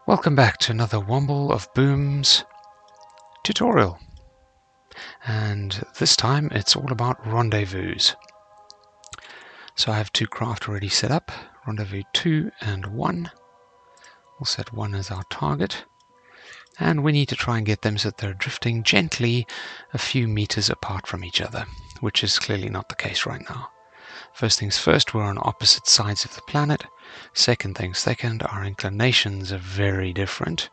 Welcome back to another Womble of Boom's tutorial, and this time it's all about rendezvous. So I have two craft already set up, rendezvous 2 and 1. We'll set 1 as our target, and we need to try and get them so that they're drifting gently a few meters apart from each other, which is clearly not the case right now. First things first, we're on opposite sides of the planet. Second things second, our inclinations are very different.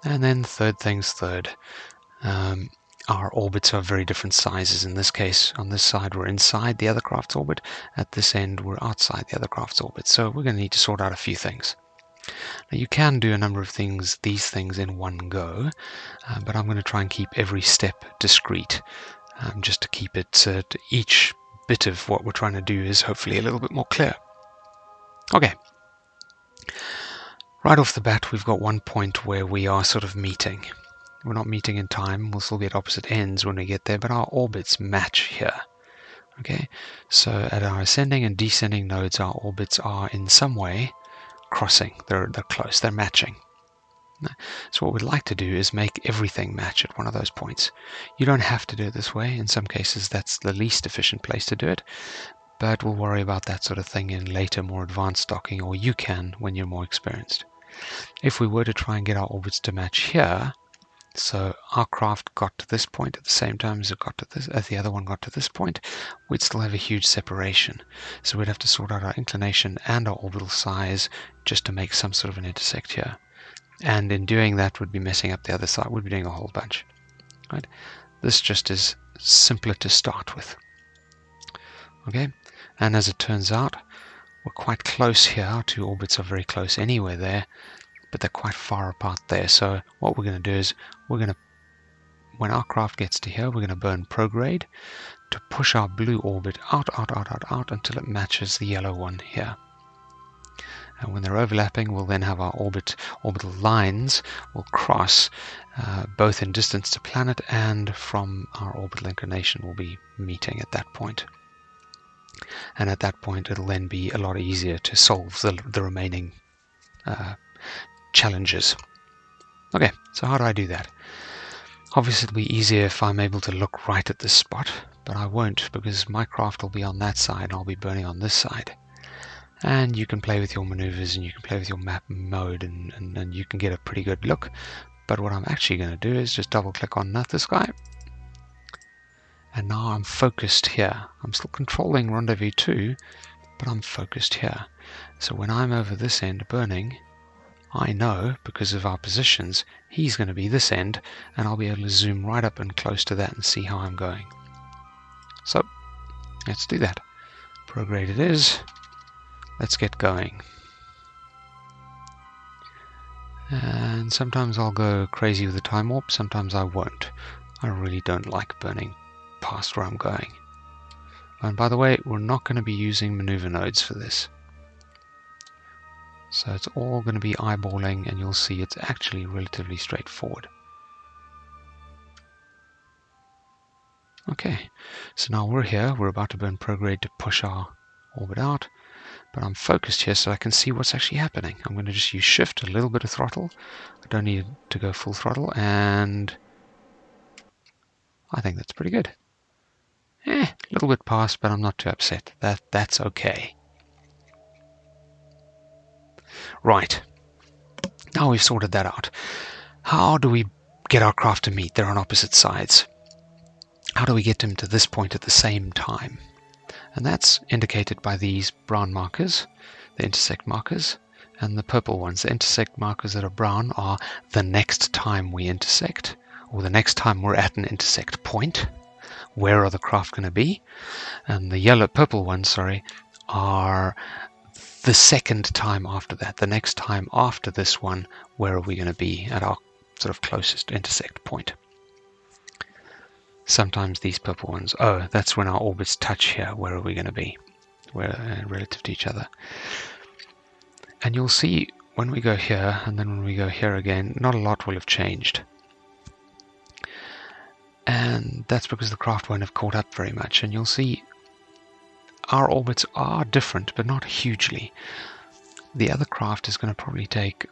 And then third things third, our orbits are very different sizes. In this case, on this side we're inside the other craft's orbit, at this end we're outside the other craft's orbit, so we're going to need to sort out a few things. Now you can do a number of these things in one go, but I'm going to try and keep every step discrete, just to keep it each bit of what we're trying to do is hopefully a little bit more clear. Okay. Right off the bat, we've got one point where we are sort of meeting. We're not meeting in time, we'll still be at opposite ends when we get there, but our orbits match here. Okay, so at our ascending and descending nodes, our orbits are in some way crossing. They're close, they're matching. So what we'd like to do is make everything match at one of those points. You don't have to do it this way. In some cases, that's the least efficient place to do it, but we'll worry about that sort of thing in later, more advanced docking, or you can when you're more experienced. If we were to try and get our orbits to match here, so our craft got to this point at the same time as it got to this, as the other one got to this point, we'd still have a huge separation. So we'd have to sort out our inclination and our orbital size just to make some sort of an intersect here. And in doing that, we'd be messing up the other side. We'd be doing a whole bunch. Right? This just is simpler to start with. Okay, and as it turns out, we're quite close here. Our two orbits are very close anywhere there, but they're quite far apart there. So what we're going to do is when our craft gets to here, we're going to burn prograde to push our blue orbit out until it matches the yellow one here. And when they're overlapping, we'll then have our orbital lines will cross both in distance to planet and from our orbital inclination will be meeting at that point. And at that point, it'll then be a lot easier to solve the remaining challenges. Okay, so how do I do that? Obviously it'll be easier if I'm able to look right at this spot, but I won't because my craft will be on that side and I'll be burning on this side. And you can play with your maneuvers and you can play with your map mode and you can get a pretty good look. But what I'm actually going to do is just double click on this guy. And now I'm focused here. I'm still controlling rendezvous 2, but I'm focused here. So when I'm over this end burning, I know, because of our positions, he's going to be this end, and I'll be able to zoom right up and close to that and see how I'm going. So, let's do that. Prograde it is. Let's get going. And sometimes I'll go crazy with the time warp, sometimes I won't. I really don't like burning past where I'm going. And by the way, we're not going to be using maneuver nodes for this. So it's all going to be eyeballing, and you'll see it's actually relatively straightforward. Okay, so now we're here. We're about to burn prograde to push our orbit out, but I'm focused here so I can see what's actually happening. I'm going to just use shift, a little bit of throttle. I don't need to go full throttle, and I think that's pretty good. A little bit past, but I'm not too upset. That's okay. Right, now we've sorted that out. How do we get our craft to meet? They're on opposite sides. How do we get them to this point at the same time? And that's indicated by these brown markers, the intersect markers, and the purple ones. The intersect markers that are brown are the next time we intersect, or the next time we're at an intersect point. Where are the craft going to be? And the purple ones, are the second time after that. The next time after this one, where are we going to be at our sort of closest intersect point? Sometimes these purple ones, that's when our orbits touch here. Where are we going to be? Where relative to each other? And you'll see when we go here, and then when we go here again, not a lot will have changed. And that's because the craft won't have caught up very much. And you'll see our orbits are different, but not hugely. The other craft is going to probably take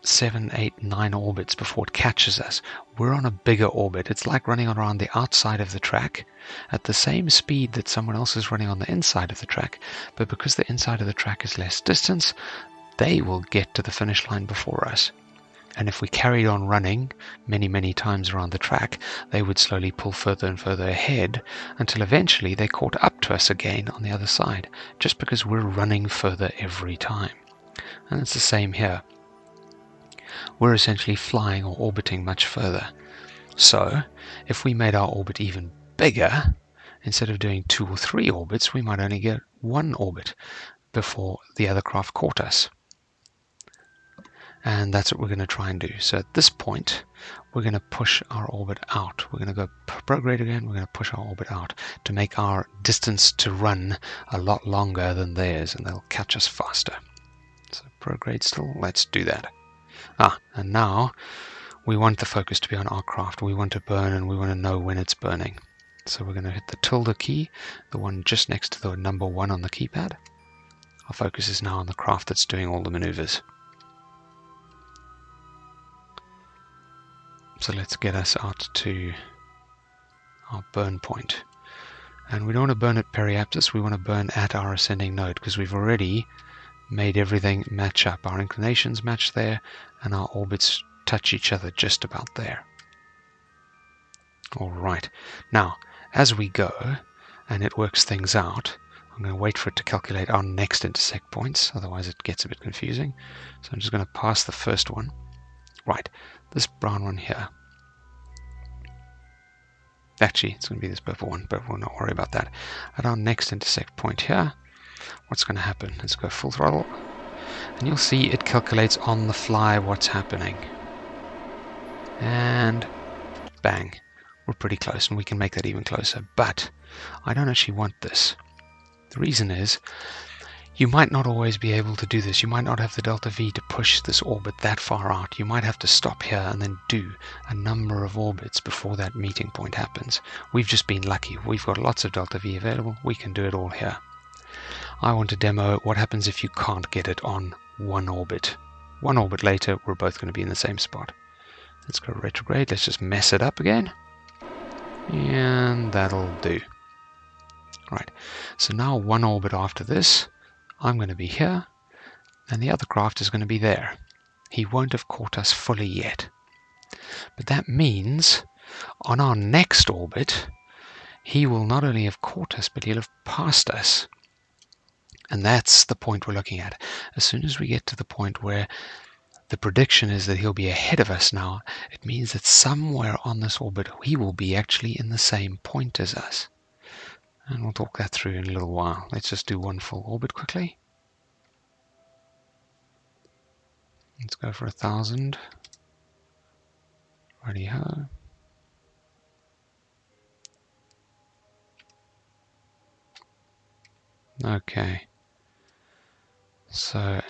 7, 8, 9 orbits before it catches us. We're on a bigger orbit. It's like running around the outside of the track at the same speed that someone else is running on the inside of the track, but because the inside of the track is less distance, they will get to the finish line before us. And if we carried on running many, many times around the track, they would slowly pull further and further ahead until eventually they caught up to us again on the other side, just because we're running further every time. And it's the same here. We're essentially flying or orbiting much further. So, if we made our orbit even bigger, instead of doing 2 or 3 orbits, we might only get 1 orbit before the other craft caught us. And that's what we're going to try and do. So at this point, we're going to push our orbit out. We're going to go prograde again. We're going to push our orbit out to make our distance to run a lot longer than theirs, and they'll catch us faster. So prograde still. Let's do that. And now we want the focus to be on our craft. We want to burn, and we want to know when it's burning. So we're going to hit the tilde key, the one just next to the number 1 on the keypad. Our focus is now on the craft that's doing all the maneuvers. So let's get us out to our burn point. And we don't want to burn at periaptus, we want to burn at our ascending node, because we've already made everything match up. Our inclinations match there, and our orbits touch each other just about there. Alright, now as we go, and it works things out, I'm going to wait for it to calculate our next intersect points, otherwise it gets a bit confusing. So I'm just going to pass the first one. Right, this brown one here. Actually, it's going to be this purple one, but we'll not worry about that. At our next intersect point here, what's going to happen? Let's go full throttle, and you'll see it calculates on the fly what's happening. And bang, we're pretty close, and we can make that even closer. But I don't actually want this. The reason is, you might not always be able to do this. You might not have the delta V to push this orbit that far out. You might have to stop here and then do a number of orbits before that meeting point happens. We've just been lucky. We've got lots of delta V available. We can do it all here. I want to demo what happens if you can't get it on 1 orbit. 1 orbit later, we're both going to be in the same spot. Let's go retrograde. Let's just mess it up again. And that'll do. Right. So now 1 orbit after this, I'm going to be here, and the other craft is going to be there. He won't have caught us fully yet. But that means, on our next orbit, he will not only have caught us, but he'll have passed us. And that's the point we're looking at. As soon as we get to the point where the prediction is that he'll be ahead of us now, it means that somewhere on this orbit, he will be actually in the same point as us. And we'll talk that through in a little while. Let's just do 1 full orbit quickly. Let's go for 1,000. Righty-ho. Okay. So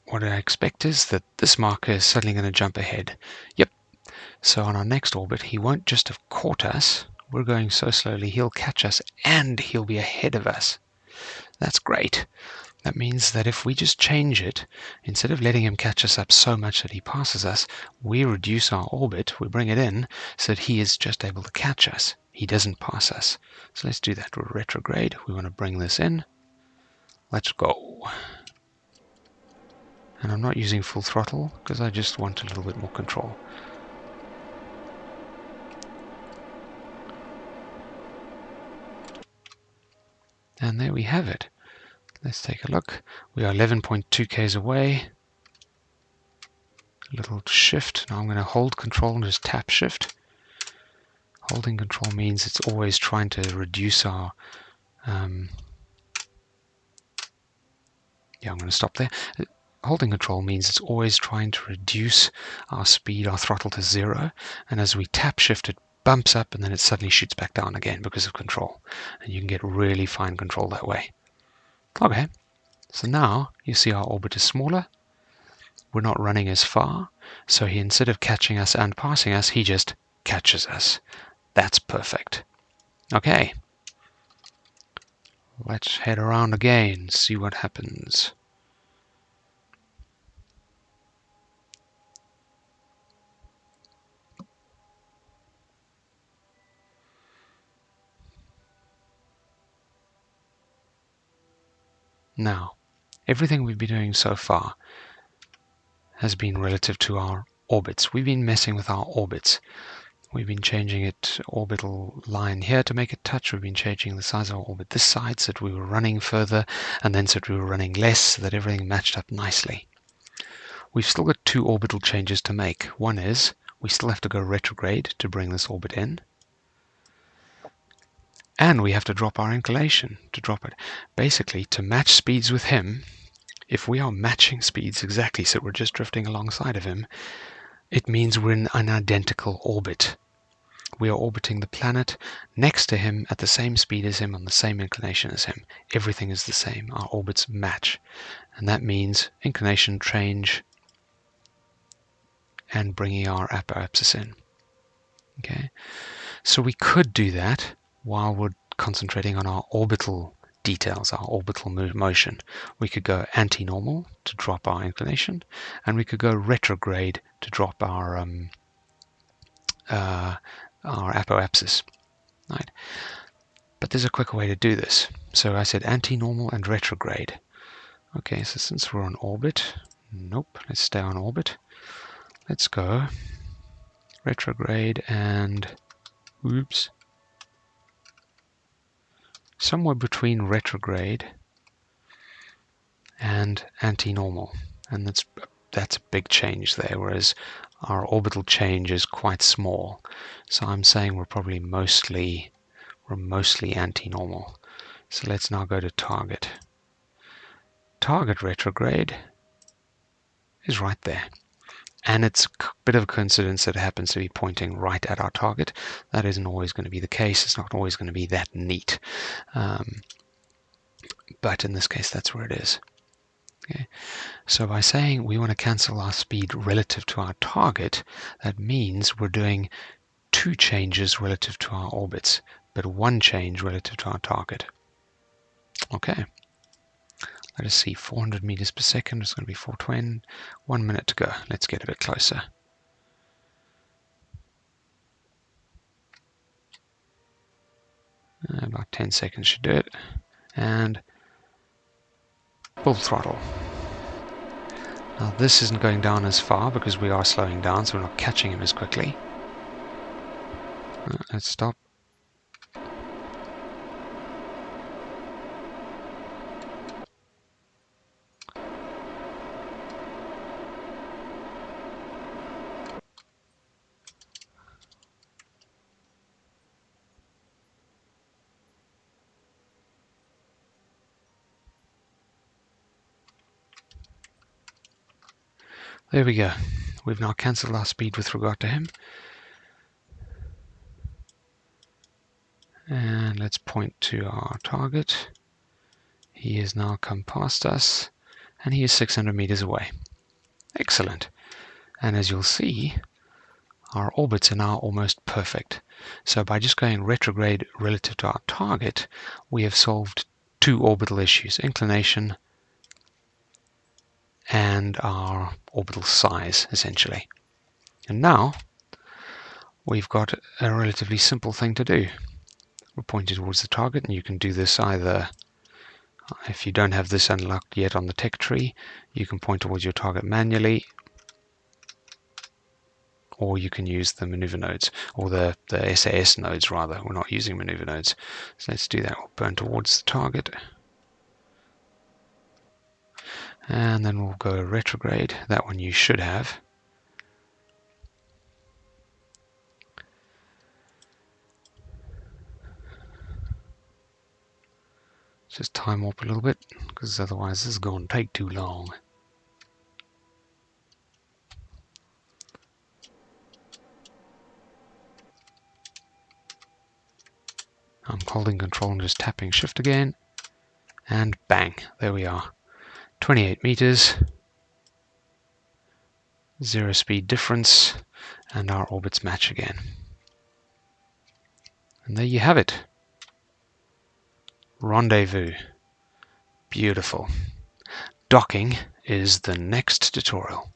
what I expect is that this marker is suddenly going to jump ahead. Yep. So on our next orbit, he won't just have caught us. We're going so slowly, he'll catch us and he'll be ahead of us. That's great. That means that if we just change it, instead of letting him catch us up so much that he passes us, we reduce our orbit, we bring it in, so that he is just able to catch us. He doesn't pass us. So let's do that. We'll retrograde. We want to bring this in. Let's go. And I'm not using full throttle, because I just want a little bit more control. And there we have it. Let's take a look. We are 11.2 k's away. A little shift. Now I'm going to hold control and just tap shift. Holding control means it's always trying to reduce our... I'm going to stop there. Holding control means it's always trying to reduce our speed, our throttle to 0. And as we tap shift, it bumps up and then it suddenly shoots back down again because of control. And you can get really fine control that way. Okay, so now you see our orbit is smaller. We're not running as far. So he, instead of catching us and passing us, he just catches us. That's perfect. Okay. Let's head around again, see what happens. Now, everything we've been doing so far has been relative to our orbits. We've been messing with our orbits. We've been changing it orbital line here to make it touch. We've been changing the size of our orbit this side so that we were running further, and then so that we were running less, so that everything matched up nicely. We've still got two orbital changes to make. One is we still have to go retrograde to bring this orbit in, and we have to drop our inclination to drop it. Basically, to match speeds with him, if we are matching speeds exactly, so we're just drifting alongside of him, it means we're in an identical orbit. We are orbiting the planet next to him at the same speed as him, on the same inclination as him. Everything is the same. Our orbits match. And that means inclination change and bringing our apoapsis in. Okay, so we could do that while we're concentrating on our orbital details, our orbital motion. We could go anti-normal to drop our inclination, and we could go retrograde to drop our apoapsis. Right? But there's a quicker way to do this. So I said anti-normal and retrograde. Okay, so since we're on orbit, nope, let's stay on orbit. Let's go retrograde and, oops, somewhere between retrograde and anti-normal. And that's a big change there, whereas our orbital change is quite small. So I'm saying we're mostly anti-normal. So let's now go to target. Target retrograde is right there. And it's a bit of a coincidence that it happens to be pointing right at our target. That isn't always going to be the case. It's not always going to be that neat. But in this case, that's where it is. Okay. So by saying we want to cancel our speed relative to our target, that means we're doing two changes relative to our orbits, but one change relative to our target. Okay. Let us see, 400 meters per second, it's going to be 420. 1 minute to go. Let's get a bit closer. About 10 seconds should do it. And full throttle. Now this isn't going down as far because we are slowing down, so we're not catching him as quickly. Let's stop. There we go. We've now cancelled our speed with regard to him. And let's point to our target. He has now come past us, and he is 600 meters away. Excellent. And as you'll see, our orbits are now almost perfect. So by just going retrograde relative to our target, we have solved two orbital issues, inclination and our orbital size, essentially. And now we've got a relatively simple thing to do. We're pointed towards the target, and you can do this either, if you don't have this unlocked yet on the tech tree, you can point towards your target manually, or you can use the maneuver nodes, or the SAS nodes rather. We're not using maneuver nodes. So let's do that. We'll burn towards the target. And then we'll go retrograde. That one you should have. Just time warp a little bit, because otherwise this is going to take too long. I'm holding control and just tapping shift again. And bang, there we are. 28 meters. 0 speed difference. And our orbits match again. And there you have it. Rendezvous. Beautiful. Docking is the next tutorial.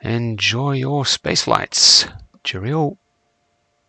Enjoy your space flights. Cheerio.